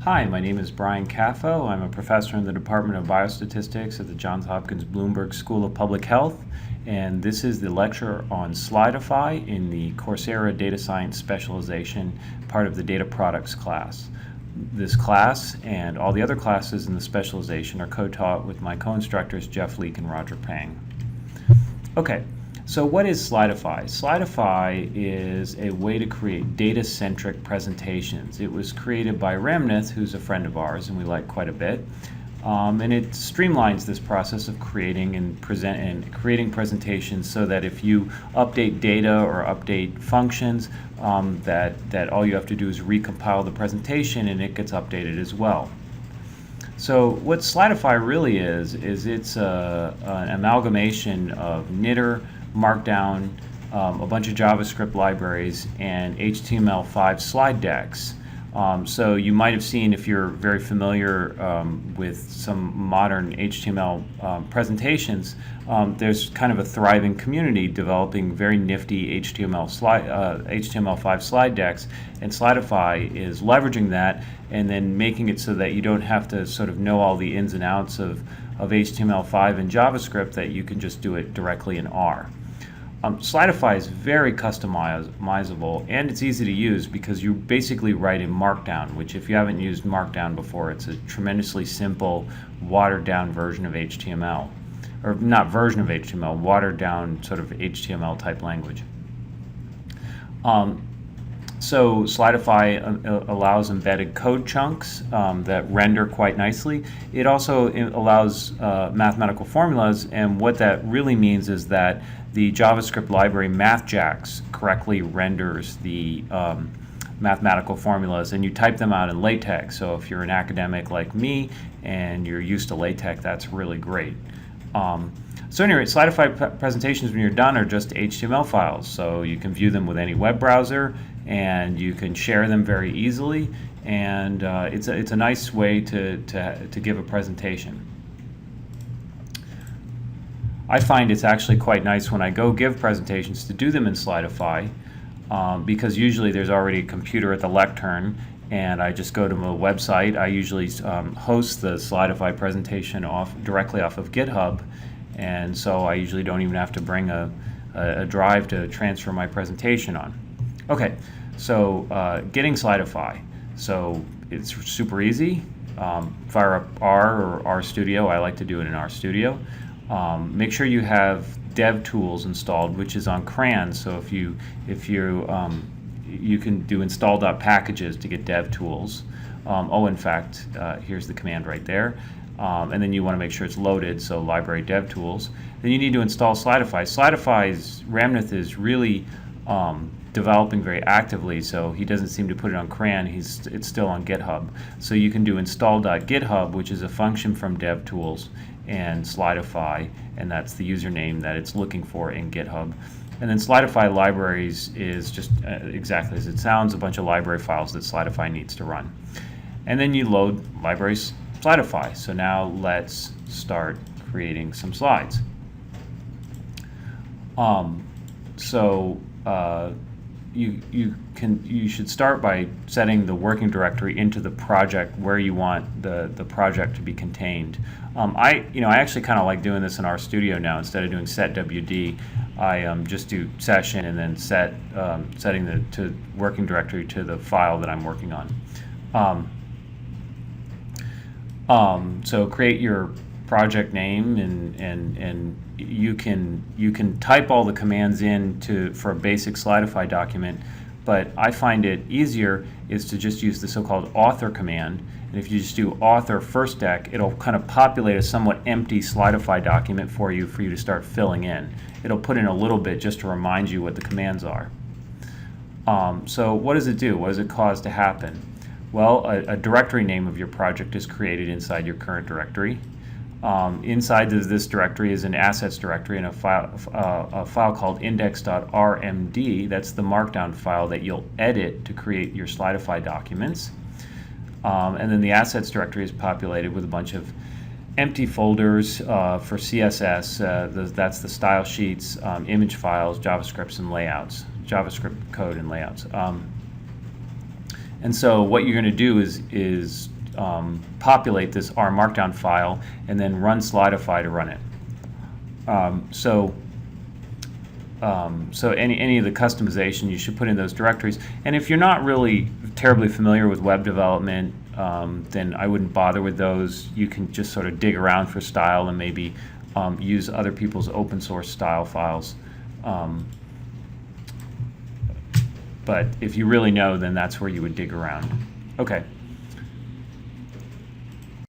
Hi, my name is Brian Caffo. I'm a professor in the Department of Biostatistics at the Johns Hopkins Bloomberg School of Public Health, and this is the lecture on Slidify in the Coursera Data Science Specialization, part of the Data Products class. This class and all the other classes in the specialization are co-taught with my co-instructors Jeff Leake and Roger Pang. Okay. So what is Slidify? Slidify is a way to create data-centric presentations. It was created by Ramnath, who's a friend of ours and we like quite a bit. And it streamlines this process of creating and creating presentations so that if you update data or update functions, that all you have to do is recompile the presentation and it gets updated as well. So what Slidify really is it's an amalgamation of Knitter, Markdown, a bunch of JavaScript libraries, and HTML5 slide decks. So you might have seen, if you're very familiar with some modern HTML presentations, there's kind of a thriving community developing very nifty HTML5 slide decks, and Slidify is leveraging that and then making it so that you don't have to sort of know all the ins and outs of HTML5 and JavaScript, that you can just do it directly in R. Slidify is very customizable and it's easy to use because you basically write in Markdown, which, if you haven't used Markdown before, it's a tremendously simple, watered down version of HTML. Or not version of HTML, watered down sort of HTML type language. So Slidify allows embedded code chunks that render quite nicely. It also allows mathematical formulas, and what that really means is that the JavaScript library MathJax correctly renders the mathematical formulas, and you type them out in LaTeX. So if you're an academic like me and you're used to LaTeX, that's really great. So anyway, Slidify presentations, when you're done, are just HTML files. So you can view them with any web browser, and you can share them very easily. And it's a nice way to give a presentation. I find it's actually quite nice when I go give presentations to do them in Slidify, because usually there's already a computer at the lectern, and I just go to my website. I usually host the Slidify presentation directly off of GitHub, and so I usually don't even have to bring a drive to transfer my presentation on. Okay, so getting Slidify. So it's super easy. Fire up R or RStudio. I like to do it in RStudio. Make sure you have dev tools installed, which is on CRAN. So if you can do install.packages to get dev tools. In fact, here's the command right there. And then you want to make sure it's loaded, so library dev tools. Then you need to install Slidify. Ramnath is really developing very actively, so he doesn't seem to put it on CRAN. It's still on GitHub. So you can do install.github, which is a function from DevTools, and Slidify, and that's the username that it's looking for in GitHub. And then Slidify libraries is just exactly as it sounds, a bunch of library files that Slidify needs to run. And then you load libraries Slidify. So now let's start creating some slides. You should start by setting the working directory into the project where you want the project to be contained. I actually kind of like doing this in RStudio now. Instead of doing setwd, I just do session and then setting the working directory to the file that I'm working on. So create your project name, and you can type all the commands in for a basic Slidify document, but I find it easier is to just use the so-called author command. And if you just do author first deck, it'll kind of populate a somewhat empty Slidify document for you to start filling in. It'll put in a little bit just to remind you what the commands are. So what does it do? What does it cause to happen? Well, a directory name of your project is created inside your current directory. Inside of this directory is an assets directory and a file called index.rmd. That's the markdown file that you'll edit to create your Slidify documents. And then the assets directory is populated with a bunch of empty folders for CSS. That's the style sheets, image files, JavaScript and layouts, JavaScript code and layouts. And so what you're going to do is populate this R Markdown file and then run slidify to run it. So any of the customization, you should put in those directories. And if you're not really terribly familiar with web development, then I wouldn't bother with those. You can just sort of dig around for style and maybe use other people's open source style files. But if you really know, then that's where you would dig around. Okay.